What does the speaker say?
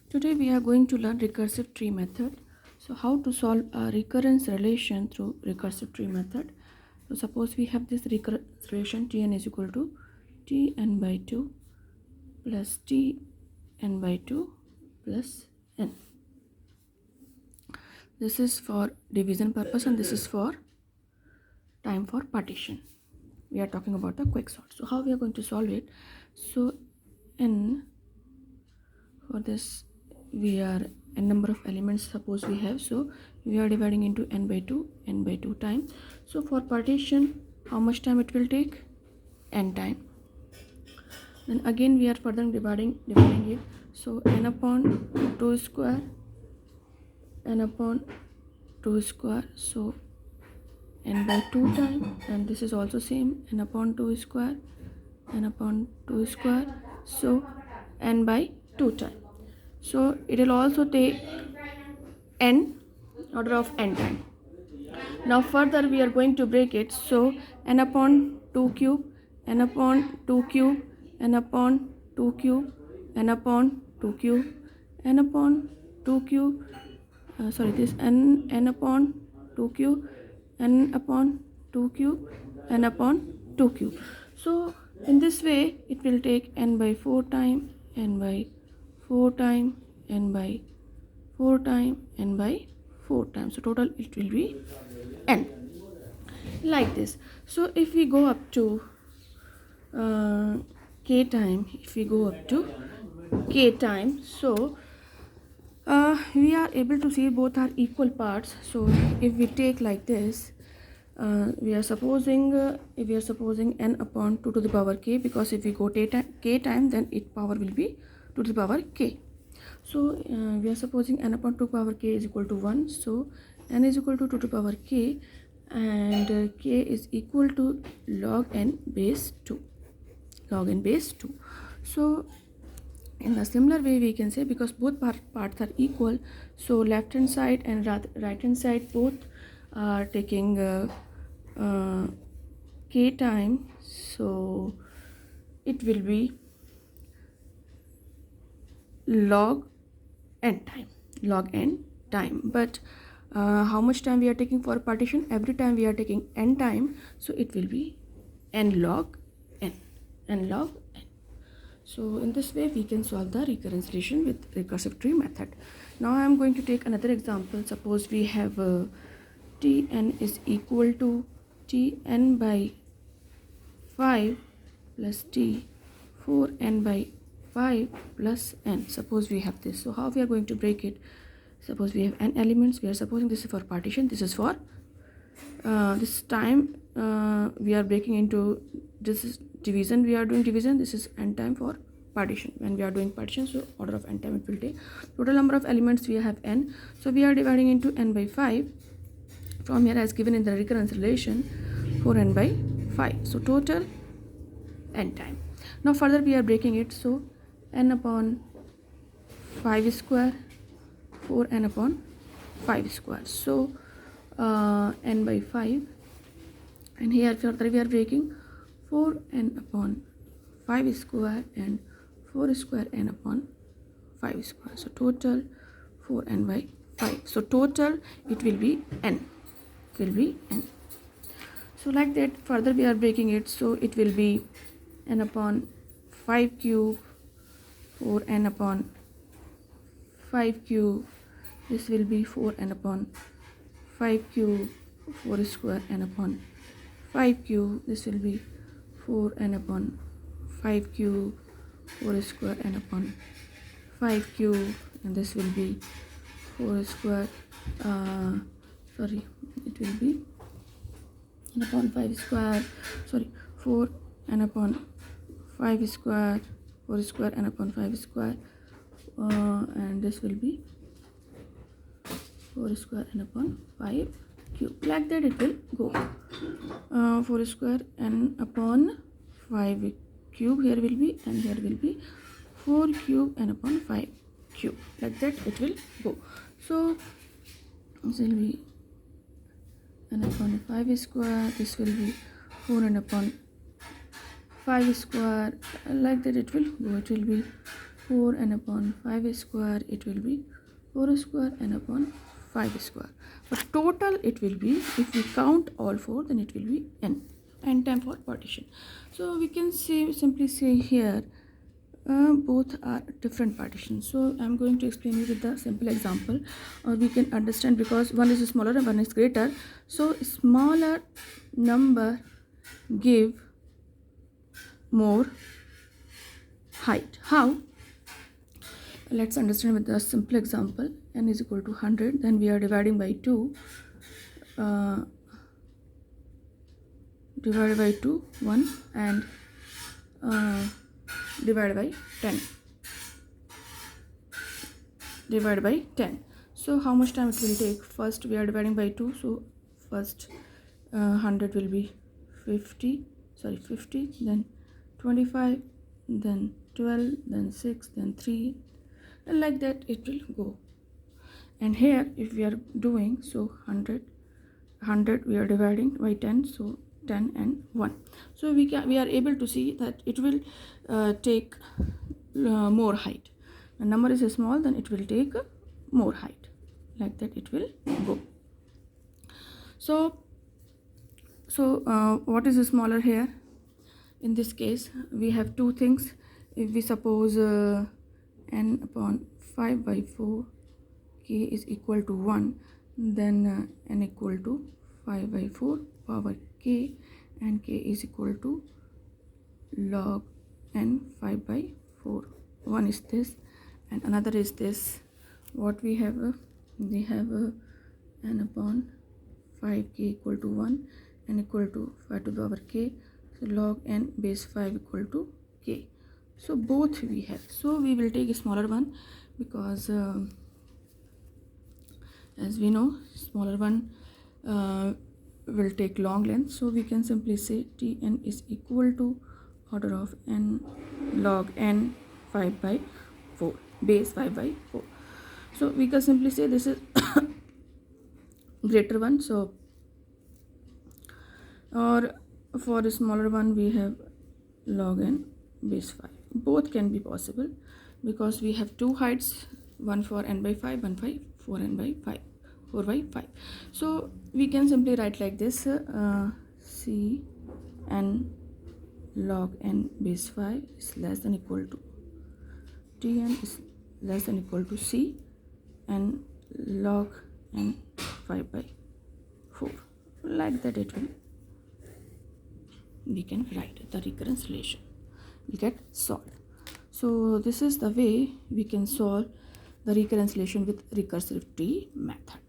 Today we are going to learn recursive tree method. So how to solve a recurrence relation through recursive tree method. So suppose we have this recurrence relation Tn is equal to Tn by 2 plus Tn by 2 plus n. This is for division purpose and this is for time for partition. We are talking about the quick sort. So how we are going to solve it? So n, for this we are n number of elements suppose we have, so we are dividing into n by 2 time. So for partition, how much time it will take? N time. Then again we are further dividing it, so n upon 2 square, n upon 2 square, so n by 2 time, and this is also same, n upon 2 square, n upon 2 square, so n by 2 time. So it will also take n order of n time. Now further we are going to break it, so n upon 2 cube, n upon 2 cube, n upon 2 cube, n upon 2 cube, n upon 2 cube, this n upon 2 cube, n upon 2 cube, n upon 2 cube. So in this way it will take n by 4 time, n by 4 time, n by 4 time, n by 4 times. So total it will be n, like this. So if we go up to k time, so we are able to see both are equal parts. So if we take like this, we are supposing n upon 2 to the power k, because if we go k time, then its power will be 2 to the power k. So we are supposing n upon 2 power k is equal to 1. So n is equal to 2 to power k, and k is equal to log n base 2. So in a similar way we can say, because both parts are equal, so left hand side and right hand side both are taking k time, so it will be log n time. But how much time we are taking for partition? Every time we are taking n time, so it will be n log n. So in this way we can solve the recurrence relation with recursive tree method. Now I am going to take another example. Suppose we have Tn is equal to Tn by 5 plus T 4n by 5 plus n. Suppose we have this. So how we are going to break it? Suppose we have n elements. We are supposing this is for partition, this is for this time we are breaking into, this is division, we are doing division, this is n time for partition. When we are doing partition, so order of n time it will take. Total number of elements we have n, so we are dividing into n by 5 from here as given in the recurrence relation, 4n by 5, so total n time. Now further we are breaking it, so n upon 5 square, 4n upon 5 square, so n by 5, and here further we are breaking 4n upon 5 square and 4 square n upon 5 square, so total 4n by 5, so total it will be n. So like that further we are breaking it, so it will be n upon 5 cube, 4n upon 5 cube, this will be 4n upon 5 cube, 4 square n upon 5 cube, this will be 4n upon 5 cube, 4 square n upon 5 cube, and this will be 4 square it will be n upon 5 square, 4 n upon 5 square, 4 square n upon 5 square, and this will be 4 square n upon 5 cube. Like that it will go. 4 square n upon 5 cube here will be, and here will be 4 cube n upon 5 cube. Like that it will go. So this will be n upon 5 square, this will be 4 n upon 5 square, like that it will go. It will be 4n upon 5 square, it will be 4 square n upon 5 square. But total it will be, if we count all 4, then it will be n time for partition. So we can simply say here both are different partitions. So I'm going to explain you with the simple example, or we can understand, because one is smaller and one is greater. So smaller number give more height. How? Let's understand with a simple example. N is equal to 100, then we are dividing by 2, divided by 2 1, and divided by 10, divided by 10. So how much time it will take? First we are dividing by 2, so first 100 will be 50, then 25, then 12, then 6, then 3, and like that it will go. And here if we are doing, so 100 we are dividing by 10, so 10 and 1. So we are able to see that it will take more height. The number is small, then it will take more height, like that it will go. So what is smaller here? In this case we have two things. If we suppose n upon 5 by 4 k is equal to 1, then n equal to 5 by 4 power k, and k is equal to log n 5 by 4. One is this and another is this. What we have? We have n upon 5k equal to 1, n equal to 5 to the power k, so log n base 5 equal to k. So both we have. So we will take a smaller one, because as we know, smaller one will take long length. So we can simply say Tn is equal to order of n log n 5 by 4, base 5 by 4. So we can simply say this is greater one. So, or for a smaller one we have log n base 5. Both can be possible, because we have two heights, one for n by 5, one for n by 5, 4 by 5. So we can simply write like this: c n log n base 5 is less than equal to Tn is less than equal to c and log n 5 by 4. Like that it will, we can write the recurrence relation will get solved. So this is the way we can solve the recurrence relation with recursive tree method.